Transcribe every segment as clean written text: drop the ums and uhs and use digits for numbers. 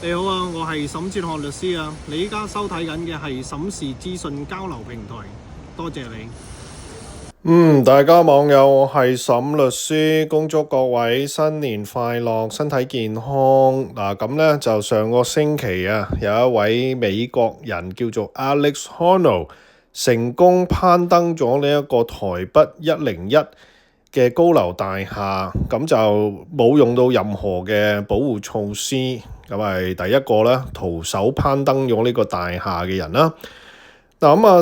你好啊，我係沈哲學律師啊。你依家收睇緊嘅係審時資訊交流平台，多謝你。大家網友，我係沈律師，恭祝各位新年快樂，身體健康。咁呢就上個星期啊，有一位美國人叫做 Alex Honnold 成功攀登咗呢一個台北101嘅高樓大廈，咁就冇用到任何嘅保護措施，咁係第一個咧徒手攀登咗呢個大廈嘅人啦。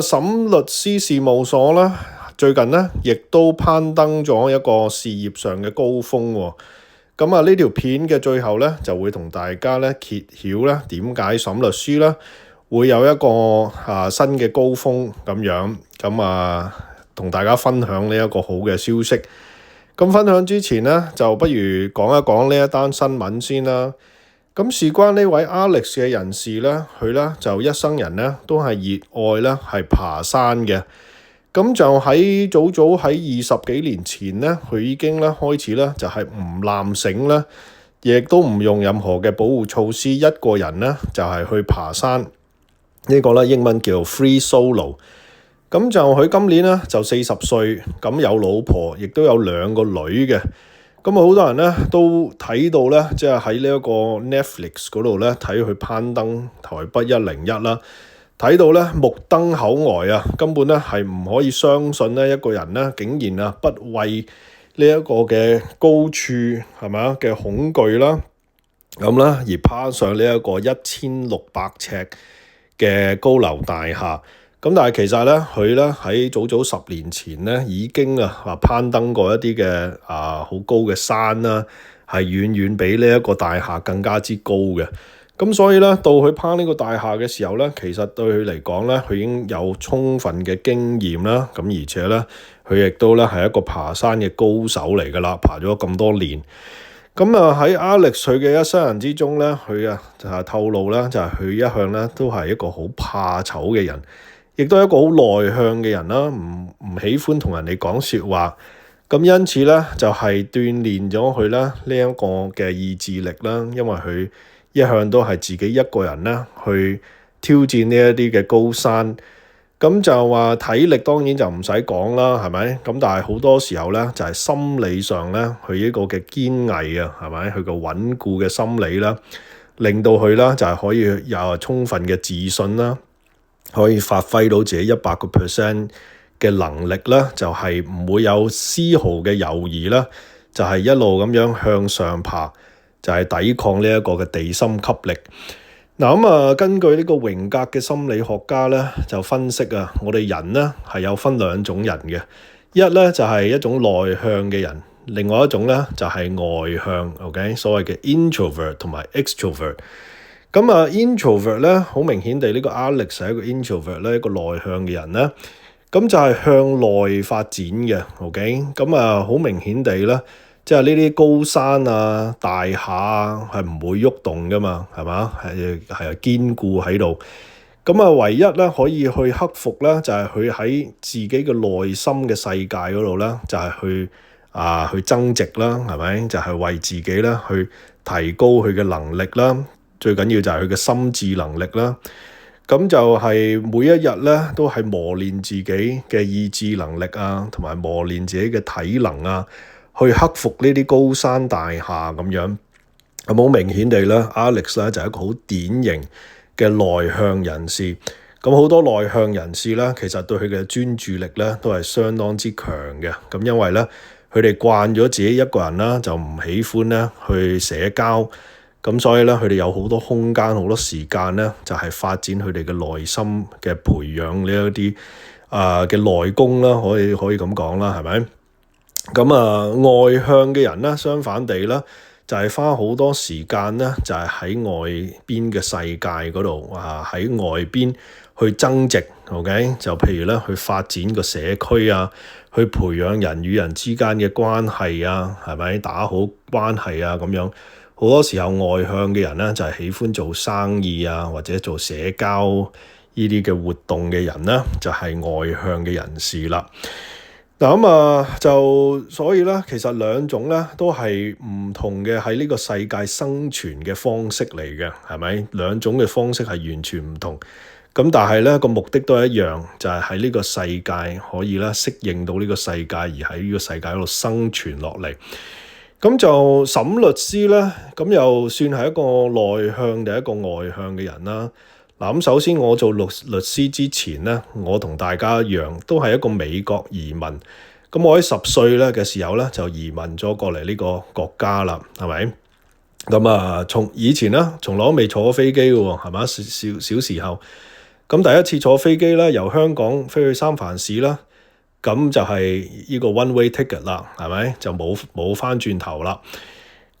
沈律師事務所咧最近咧亦都攀登咗一個事業上嘅高峰喎。呢條片嘅最後咧就會同大家咧揭曉咧點解沈律師咧會有一個新嘅高峰咁樣，同大家分享呢一個好嘅消息。咁分享之前呢，就不如講一講呢一單新聞先啦。事關呢位 Alex 嘅人士呢，佢呢就一生人呢都係熱愛呢係爬山嘅。咁就喺早喺20幾年前呢，佢已經呢開始呢就係唔纜繩呢，亦都唔用任何嘅保護措施，一個人呢就係去爬山。呢個呢英文叫 free solo。咁就佢今年咧就40歲，咁有老婆，亦都有2個女嘅。好多人咧都睇到咧，即係喺呢一個 Netflix 嗰度咧睇佢攀登台北101啦，睇到咧目瞪口呆啊！根本咧係唔可以相信咧一個人咧竟然不畏呢一個嘅高處係咪啊嘅恐懼啦，而攀上呢一個1600尺嘅高樓大廈。但係其實咧，佢咧喺早10年前咧已經攀登過一啲嘅好高嘅山啦，係遠遠比呢一個大廈更加之高嘅。所以咧，到佢攀呢個大廈嘅時候咧，其實對佢嚟講咧，佢已經有充分嘅經驗啦。而且咧，佢亦都咧係一個爬山嘅高手嚟㗎啦，爬咗咁多年。喺 Alex 佢嘅一生人之中咧，佢就透露啦，就係佢一向咧都係一個好怕醜嘅人。亦都係一個好內向嘅人啦，唔喜歡同人哋講説話，因此咧就係鍛鍊咗佢咧呢一個嘅意志力啦，因為佢一向都係自己一個人咧去挑戰呢一啲嘅高山，就話體力當然就唔使講啦，係咪？但係好多時候咧就係心理上咧佢呢個嘅堅毅啊，係咪？佢個穩固嘅心理啦，令到佢啦就係可以有充分嘅自信啦。可以發揮到自己100% 嘅能力啦，就係唔會有絲毫嘅猶豫啦，就係一路咁樣向上爬，就係抵抗呢一個嘅地心吸力。根據呢個榮格嘅心理學家咧，就分析我哋人咧係有分2種人嘅，一咧就係一種內向嘅人，另外一種咧就係外向。OK， 所謂嘅 introvert 同埋 extrovert。introvert 咧，好明顯地呢個 Alex 係一個 introvert 咧，一個內向嘅人咧，就係向內發展嘅。OK，好明顯地咧，即係呢啲高山啊、大廈啊，係唔會喐動噶嘛，係嘛？係堅固喺度。唯一咧可以去克服咧，就係佢喺自己嘅內心嘅世界嗰度咧，就係去增值啦，係咪？就係為自己咧去提高佢嘅能力啦。最緊要就係佢嘅心智能力啦，就係每一日咧都係磨練自己嘅意志能力啊，同埋磨練自己嘅體能啊，去克服呢啲高山大廈咁樣。好明顯地咧 ，Alex 咧就係一個好典型嘅內向人士。好多內向人士咧，其實對佢嘅專注力咧都係相當之強嘅。因為咧佢哋慣咗自己一個人啦，就唔喜歡咧去社交。所以咧，佢哋有好多空間、好多時間咧，就係發展佢哋嘅內心嘅培養呢一啲嘅內功啦，可以咁講啦，係咪？外向嘅人咧，相反地咧，就係花好多時間咧，就係喺外邊嘅世界嗰度喺外邊去增值。OK， 就譬如咧，去發展個社區啊，去培養人與人之間嘅關係啊，係咪？打好關係啊，咁樣。好多時候外向嘅人咧，就係喜歡做生意啊，或者做社交呢啲嘅活動嘅人咧，就係外向嘅人士啦。就所以咧，其實兩種咧都係唔同嘅喺呢個世界生存嘅方式嚟嘅，係咪？兩種嘅方式係完全唔同。咁但係咧個目的都係一樣，就係喺呢個世界可以咧適應到呢個世界，而喺呢個世界嗰度生存落嚟。咁就沈律師咧，咁又算係一個內向定一個外向嘅人啦。嗱，咁首先我做律師之前咧，我同大家一樣，都係一個美國移民。咁我喺10歲咧嘅時候咧，就移民咗過嚟呢個國家啦，係咪？咁從以前咧，從來都未坐過飛機嘅喎，係嘛？小時候。咁第一次坐飛機咧，由香港飛去三藩市啦，咁就係呢個 one way ticket 啦，係咪？就冇返轉頭啦。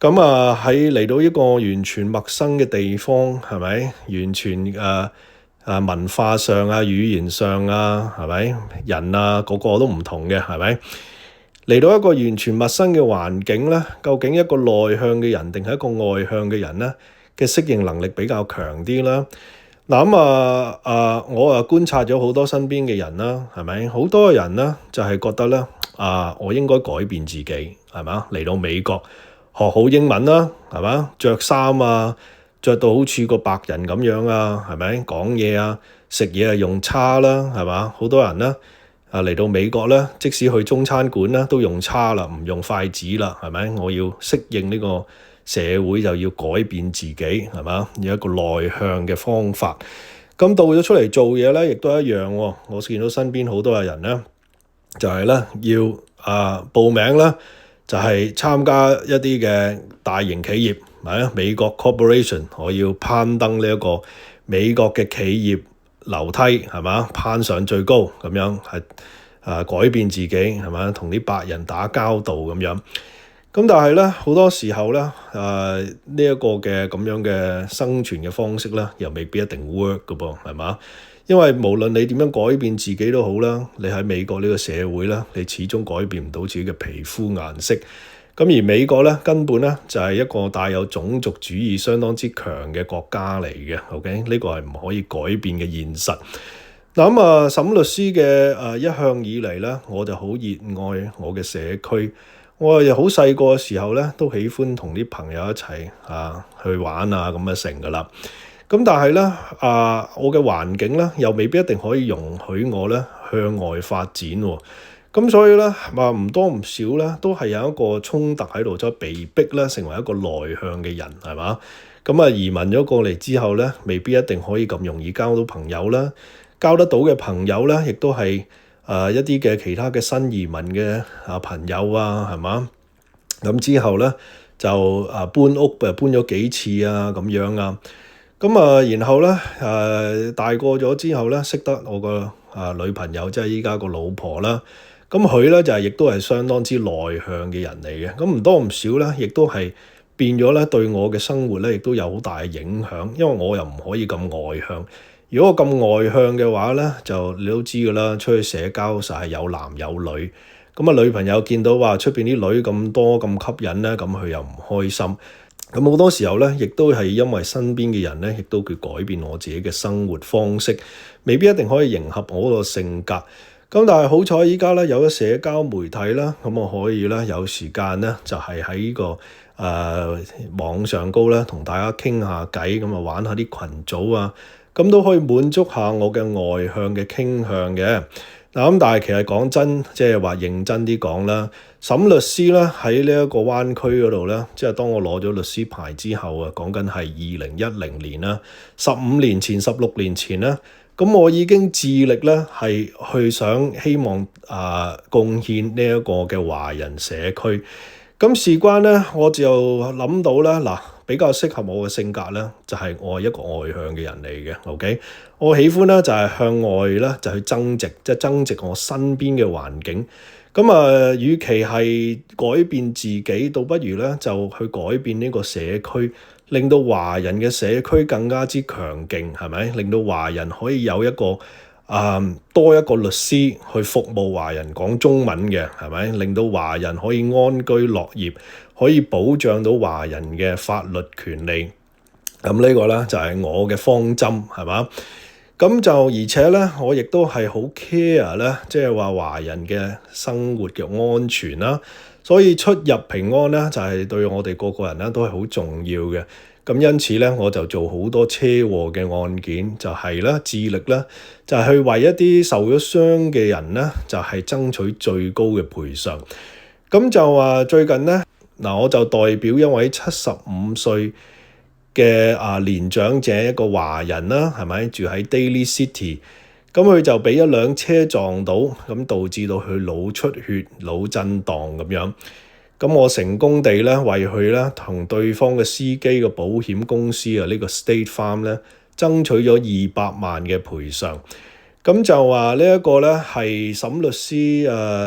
咁喺嚟到一個完全陌生嘅地方，係咪？完全文化上啊、語言上啊，係咪？人啊，個個都唔同嘅，係咪？嚟到一個完全陌生嘅環境咧，究竟一個內向嘅人定係一個外向嘅人咧嘅適應能力比較強啲啦？嗱我觀察咗好多身邊嘅人啦，係咪？好多人咧就係覺得咧，我應該改變自己，係嘛？嚟到美國學好英文啦，係嘛？着衫啊，着到好似個白人咁樣啊，係咪？講嘢啊，食嘢用叉啦，係嘛？好多人咧嚟到美國咧，即使去中餐館咧都用叉啦，唔用筷子啦，係咪？我要適應呢個社會，就要改變自己，係嘛？有一個內向嘅方法。咁到咗出嚟做嘢咧，亦都一樣喎。我見到身邊好多嘅人咧，就係咧要報名啦，就係參加一啲嘅大型企業，係啊，美國 corporation， 我要攀登呢一個美國嘅企業樓梯，係嘛？攀上最高咁樣，係改變自己，係嘛？同啲白人打交道咁樣。咁但係咧，好多時候咧，呢一個嘅咁樣嘅生存嘅方式咧，又未必一定 work 㗎噃，係嘛？因為無論你點樣改變自己都好啦，你喺美國呢個社會咧，你始終改變唔到自己嘅皮膚顏色。咁而美國咧，根本咧就係一個帶有種族主義相當之強嘅國家嚟嘅。OK，呢個係唔可以改變嘅現實。嗱沈律師嘅一向以嚟咧，我就好熱愛我嘅社區。我又好細個嘅時候咧，都喜歡同啲朋友一齊去玩啊咁成噶啦。咁但係咧我嘅環境咧，又未必一定可以容許我咧向外發展喎。咁所以咧唔多唔少咧，都係有一個衝突喺度，就被逼咧成為一個內向嘅人，係嘛？咁移民咗過嚟之後咧，未必一定可以咁容易交到朋友啦。交得到嘅朋友咧，亦都係一啲嘅其他嘅新移民嘅朋友啊，係嘛？咁之後咧就搬屋搬咗幾次啊咁樣啊。咁然後咧大個咗之後咧，識得我個女朋友，即係依家個老婆啦。咁佢咧就亦都係相當之內向嘅人嚟嘅。咁唔多唔少咧，亦都係變咗咧對我嘅生活咧，亦都有好大嘅影響。因為我又唔可以咁外向。如果我咁外向嘅話咧，就你都知㗎啦，出去社交實係有男有女。咁女朋友見到話出邊啲女咁多咁吸引咧，咁佢又唔開心。咁好多時候咧，亦都係因為身邊嘅人咧，亦都會改變我自己嘅生活方式，未必一定可以迎合我個性格。咁但係好彩依家咧有咗社交媒體啦，咁我可以咧有時間咧就係喺呢個網上高咧同大家傾下偈，咁玩下啲群組啊。咁都可以滿足下我嘅外向嘅傾向嘅。咁但係其實講真，即係話認真啲講啦，沈律師咧喺呢一個灣區嗰度咧，即係當我攞咗律師牌之後啊，講緊係2010年啦，15年前、16年前啦，咁我已經致力咧係去希望貢獻呢一個嘅華人社區。咁事關咧，我就諗到咧比較適合我嘅性格咧，就係我係一個外向嘅人嚟嘅。OK，我喜歡咧就係向外咧就去增值，即係增值我身邊嘅環境。咁與其係改變自己，倒不如咧就去改變呢個社區，令到華人嘅社區更加之強勁，係咪？令到華人可以有一個多一個律師去服務華人講中文嘅，係咪？令到華人可以安居樂業，可以保障到華人嘅法律權利。咁呢個咧就係我嘅方針，係嘛？咁就而且咧，我亦都係好 care 咧，即係話華人嘅生活嘅安全啦。所以出入平安咧，就係對我哋個個人咧都係好重要嘅。咁因此咧，我就做好多車禍嘅案件，就係咧致力咧，就係去為一啲受咗傷嘅人咧，就係爭取最高嘅賠償。咁就話最近咧，嗱我就代表一位75歲嘅年長者，一個華人啦，係咪住喺 Daly City？咁佢就俾一輛車撞到，咁導致到佢腦出血、腦震盪咁樣。咁我成功地咧為佢咧同對方嘅司機嘅保險公司呢個 State Farm 咧爭取咗200萬嘅賠償。咁就話呢一個咧係審律師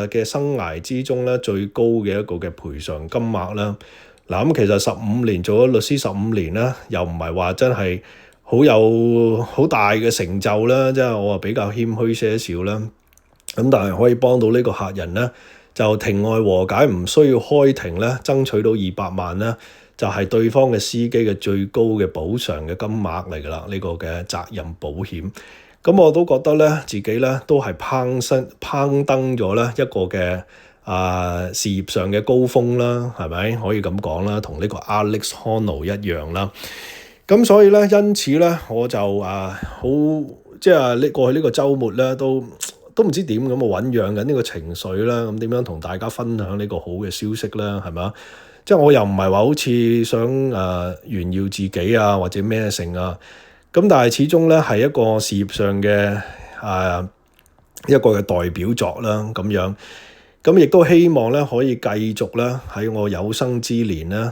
嘅生涯之中咧最高嘅一個嘅賠償金額啦。嗱咁其實15年做咗律師15年啦，又唔係話真係好大嘅成就啦，即係我比較謙虛些少啦。咁但係可以幫到呢個客人咧，就庭外和解，唔需要開庭咧，爭取到200萬咧，就係對方嘅司機嘅最高嘅補償嘅金額嚟㗎啦。呢個嘅責任保險，咁我都覺得咧自己咧都係攀登咗咧一個嘅事業上嘅高峰啦，係咪可以咁講啦？同呢個 Alex Honnold 一樣啦。咁所以咧，因此咧，我就即係過去呢個週末咧，都唔知點咁醖釀緊呢個情緒啦。咁點樣同大家分享呢個好嘅消息啦？係咪？即係我又唔係話好似想炫耀自己啊，或者咩成啊。咁但係始終咧係一個事業上嘅一個嘅代表作啦，咁樣。咁亦都希望咧可以繼續咧喺我有生之年咧。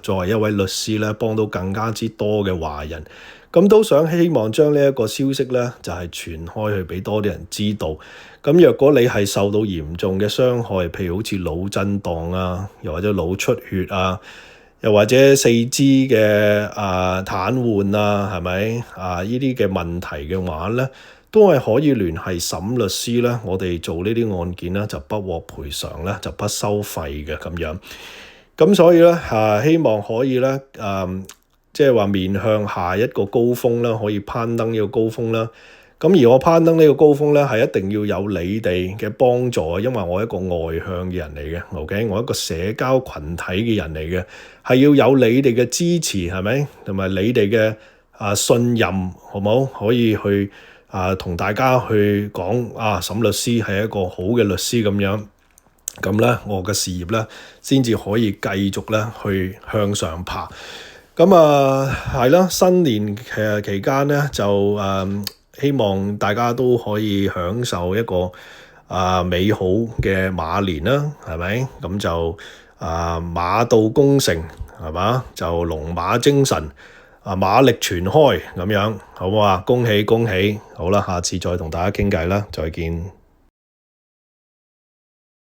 作為一位律師咧，幫到更加之多嘅華人，咁都希望將呢一個消息咧，就係傳開去俾多啲人知道。咁若果你係受到嚴重嘅傷害，譬如好似腦震盪啊，又或者腦出血啊，又或者四肢嘅癱瘓啊，係咪呢啲嘅問題嘅話咧，都係可以聯繫審律師咧。我哋做呢啲案件咧，就不獲賠償咧，就不收費嘅咁樣。咁所以咧希望可以咧即係話面向下一個高峰啦，可以攀登呢個高峰啦。咁而我攀登呢個高峰咧，係一定要有你哋嘅幫助，因為我係一個外向嘅人嚟嘅 ，OK， 我係一個社交群體嘅人嚟嘅，係要有你哋嘅支持，係咪？同埋你哋嘅信任，好冇？可以去同大家去講沈律師係一個好嘅律師咁樣。咁咧，我嘅事業咧，先至可以繼續咧去向上爬。咁係啦，新年期間咧，就希望大家都可以享受一個美好嘅馬年啦，係咪？咁就馬到功成，係嘛？就龍馬精神，馬力全開咁樣，好唔好啊？恭喜恭喜！好啦，下次再同大家傾偈啦，再見。